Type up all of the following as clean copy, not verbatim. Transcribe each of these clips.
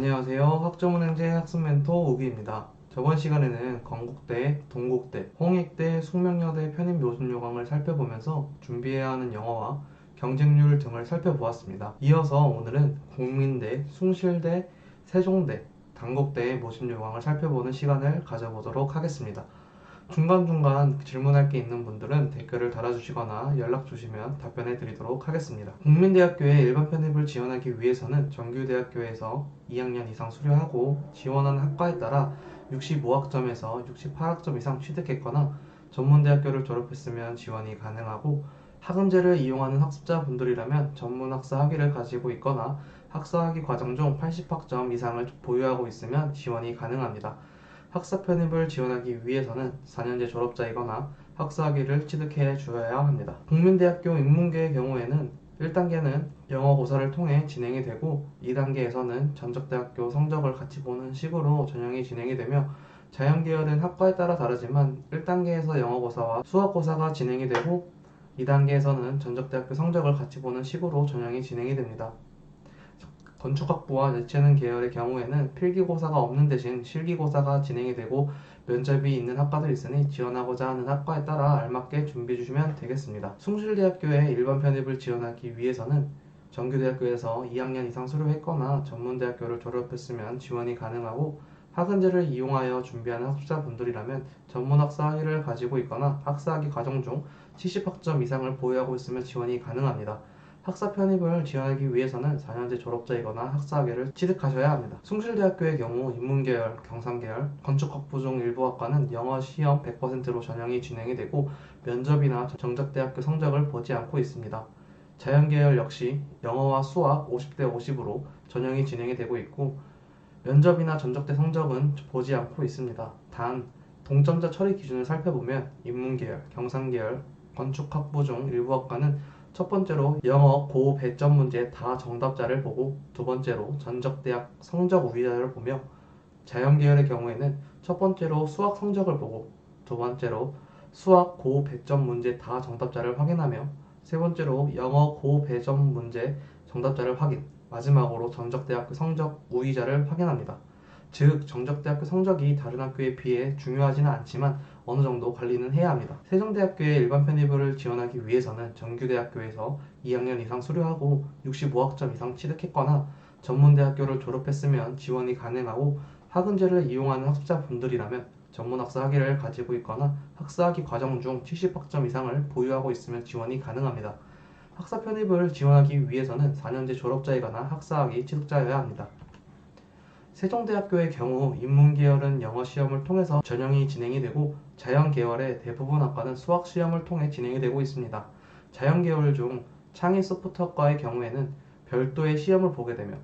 안녕하세요. 학점은행제 학습멘토 우기입니다. 저번 시간에는 건국대, 동국대, 홍익대, 숙명여대 편입 모집 요강을 살펴보면서 준비해야 하는 영어와 경쟁률 등을 살펴보았습니다. 이어서 오늘은 국민대, 숭실대, 세종대, 단국대의 모집 요강을 살펴보는 시간을 가져보도록 하겠습니다. 중간중간 질문할 게 있는 분들은 댓글을 달아주시거나 연락 주시면 답변해 드리도록 하겠습니다. 국민대학교에 일반 편입을 지원하기 위해서는 정규대학교에서 2학년 이상 수료하고 지원하는 학과에 따라 65학점에서 68학점 이상 취득했거나 전문대학교를 졸업했으면 지원이 가능하고 학음제를 이용하는 학습자분들이라면 전문학사 학위를 가지고 있거나 학사학위 과정 중 80학점 이상을 보유하고 있으면 지원이 가능합니다. 학사 편입을 지원하기 위해서는 4년제 졸업자이거나 학사학위를 취득해 주어야 합니다. 국민대학교 인문계의 경우에는 1단계는 영어 고사를 통해 진행이 되고 2단계에서는 전적대학교 성적을 같이 보는 식으로 전형이 진행이 되며 자연계열은 학과에 따라 다르지만 1단계에서 영어 고사와 수학 고사가 진행이 되고 2단계에서는 전적대학교 성적을 같이 보는 식으로 전형이 진행이 됩니다. 건축학부와 예체능 계열의 경우에는 필기고사가 없는 대신 실기고사가 진행이 되고 면접이 있는 학과도 있으니 지원하고자 하는 학과에 따라 알맞게 준비해 주시면 되겠습니다. 숭실대학교에 일반 편입을 지원하기 위해서는 정규대학교에서 2학년 이상 수료했거나 전문대학교를 졸업했으면 지원이 가능하고 학은제를 이용하여 준비하는 학습자분들이라면 전문학사 학위를 가지고 있거나 학사학위 과정 중 70학점 이상을 보유하고 있으면 지원이 가능합니다. 학사 편입을 지원하기 위해서는 4년제 졸업자이거나 학사학위를 취득하셔야 합니다. 숭실대학교의 경우 인문계열, 경상계열, 건축학부 중 일부 학과는 영어 시험 100%로 전형이 진행이 되고 면접이나 정적대학교 성적을 보지 않고 있습니다. 자연계열 역시 영어와 수학 50대 50으로 전형이 진행이 되고 있고 면접이나 전적대 성적은 보지 않고 있습니다. 단 동점자 처리 기준을 살펴보면 인문계열, 경상계열, 건축학부 중 일부 학과는 첫 번째로 영어 고 배점 문제 다 정답자를 보고 두 번째로 전적대학 성적 우위자를 보며 자연계열의 경우에는 첫 번째로 수학 성적을 보고 두 번째로 수학 고 배점 문제 다 정답자를 확인하며 세 번째로 영어 고 배점 문제 정답자를 확인, 마지막으로 전적대학교 성적 우위자를 확인합니다. 즉 정적대학교 성적이 다른 학교에 비해 중요하지는 않지만 어느 정도 관리는 해야 합니다. 세종대학교에 일반 편입을 지원하기 위해서는 정규대학교에서 2학년 이상 수료하고 65학점 이상 취득했거나 전문대학교를 졸업했으면 지원이 가능하고 학은제를 이용하는 학습자분들이라면 전문학사 학위를 가지고 있거나 학사학위 과정 중 70학점 이상을 보유하고 있으면 지원이 가능합니다. 학사 편입을 지원하기 위해서는 4년제 졸업자이거나 학사학위 취득자여야 합니다. 세종대학교의 경우 인문계열은 영어 시험을 통해서 전형이 진행이 되고 자연계열의 대부분 학과는 수학 시험을 통해 진행이 되고 있습니다. 자연계열 중 창의소프트학과의 경우에는 별도의 시험을 보게 되며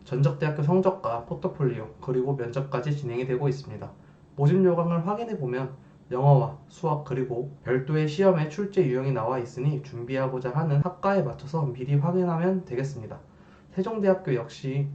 전적대학교 성적과 포트폴리오 그리고 면접까지 진행이 되고 있습니다. 모집 요강을 확인해 보면 영어와 수학 그리고 별도의 시험의 출제 유형이 나와 있으니 준비하고자 하는 학과에 맞춰서 미리 확인하면 되겠습니다. 세종대학교 역시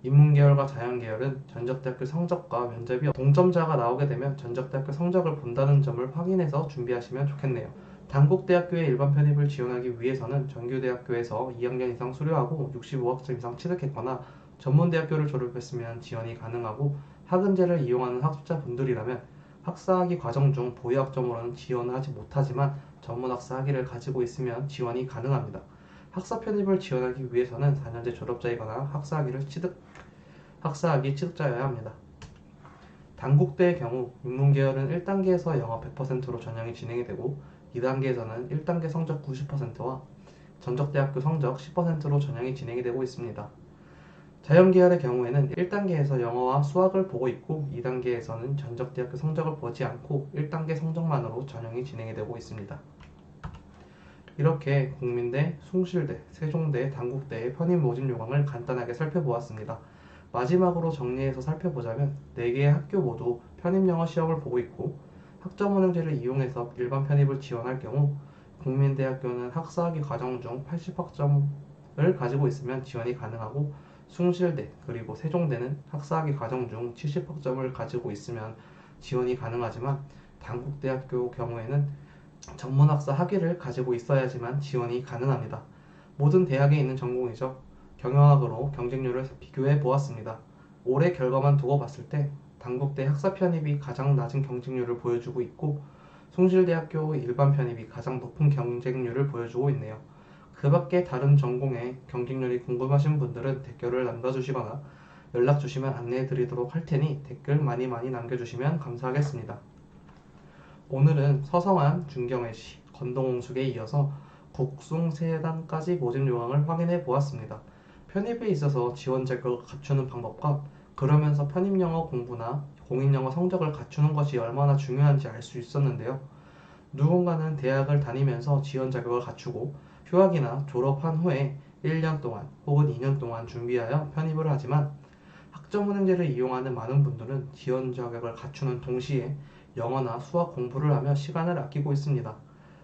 인문계열과 자연계열은 전적대학교 성적과 면접이 동점자가 나오게 되면 전적대학교 성적을 본다는 점을 확인해서 준비하시면 좋겠네요. 단국대학교의 일반 편입을 지원하기 위해서는 정규대학교에서 2학년 이상 수료하고 65학점 이상 취득했거나 전문대학교를 졸업했으면 지원이 가능하고 학은제를 이용하는 학습자분들이라면 학사학위 과정 중 보유학점으로는 지원을 하지 못하지만 전문학사 학위를 가지고 있으면 지원이 가능합니다. 학사 편입을 지원하기 위해서는 4년제 졸업자이거나 학사학위 취득자여야 합니다. 단국대의 경우 인문계열은 1단계에서 영어 100%로 전형이 진행이 되고 2단계에서는 1단계 성적 90%와 전적대학교 성적 10%로 전형이 진행이 되고 있습니다. 자연계열의 경우에는 1단계에서 영어와 수학을 보고 있고 2단계에서는 전적대학교 성적을 보지 않고 1단계 성적만으로 전형이 진행이 되고 있습니다. 이렇게 국민대, 숭실대, 세종대, 단국대의 편입 모집 요강을 간단하게 살펴보았습니다. 마지막으로 정리해서 살펴보자면 4개의 학교 모두 편입 영어 시험을 보고 있고 학점운영제를 이용해서 일반 편입을 지원할 경우 국민대학교는 학사학위 과정 중 80학점을 가지고 있으면 지원이 가능하고 숭실대 그리고 세종대는 학사학위 과정 중 70학점을 가지고 있으면 지원이 가능하지만 단국대학교 경우에는 전문학사 학위를 가지고 있어야지만 지원이 가능합니다. 모든 대학에 있는 전공이죠. 경영학으로 경쟁률을 비교해 보았습니다. 올해 결과만 두고 봤을 때 단국대 학사 편입이 가장 낮은 경쟁률을 보여주고 있고 숭실대학교 일반 편입이 가장 높은 경쟁률을 보여주고 있네요. 그 밖에 다른 전공의 경쟁률이 궁금하신 분들은 댓글을 남겨주시거나 연락 주시면 안내해 드리도록 할 테니 댓글 많이 남겨주시면 감사하겠습니다. 오늘은 서성한, 중경외시, 건동홍숙에 이어서 국숭세단까지 모집 요강을 확인해 보았습니다. 편입에 있어서 지원 자격을 갖추는 방법과 그러면서 편입영어 공부나 공인영어 성적을 갖추는 것이 얼마나 중요한지 알 수 있었는데요. 누군가는 대학을 다니면서 지원 자격을 갖추고 휴학이나 졸업한 후에 1년 동안 혹은 2년 동안 준비하여 편입을 하지만 학점은행제를 이용하는 많은 분들은 지원 자격을 갖추는 동시에 영어나 수학 공부를 하며 시간을 아끼고 있습니다.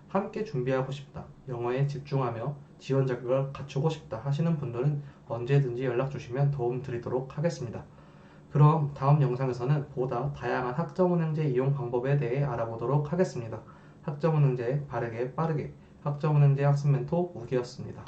함께 준비하고 싶다, 영어에 집중하며 지원 자격을 갖추고 싶다 하시는 분들은 언제든지 연락 주시면 도움 드리도록 하겠습니다. 그럼 다음 영상에서는 보다 다양한 학점은행제 이용 방법에 대해 알아보도록 하겠습니다. 학점은행제 바르게 빠르게 학점은행제 학습 멘토 우기였습니다.